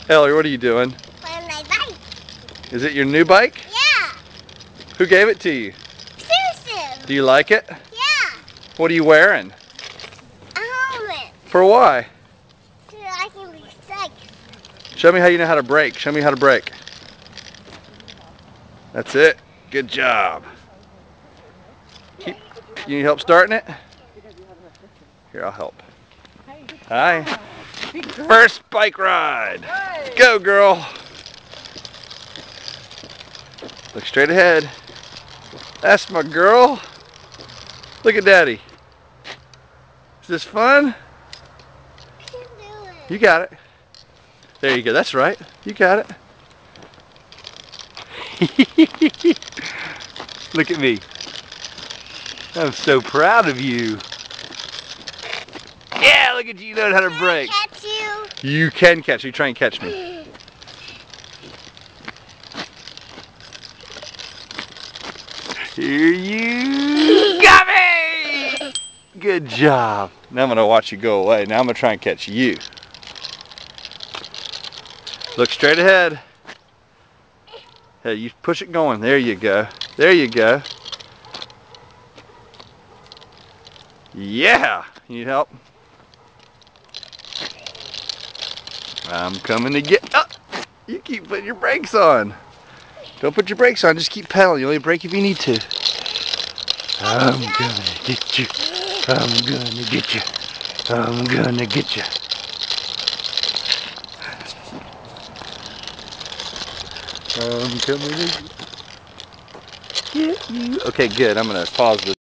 Ellery, what are you doing? Playing my bike. Is it your new bike? Yeah. Who gave it to you? Susu. Do you like it? Yeah. What are you wearing? A helmet. For why? So I can be safe. Show me how you know how to brake. Show me how to brake. That's it. Good job. You need help starting it? Here, I'll help. Hi. First bike ride. Go, girl. Look straight ahead. That's my girl. Look at Daddy. Is this fun? I can do it. You got it. There you go. That's right. You got it. Look at me. I'm so proud of you. Yeah, look at you knowing how to brake. Can I catch you? You can catch me. Try and catch me. Here you got me! Good job. Now I'm going to watch you go away. Now I'm going to try and catch you. Look straight ahead. Hey, you push it going. There you go. There you go. Yeah! You need help? I'm coming to get... Oh, you keep putting your brakes on. Don't put your brakes on. Just keep pedaling. You only brake if you need to. I'm gonna get you. I'm gonna get you. I'm gonna get you. I'm coming to get you. Okay, good. I'm gonna pause this.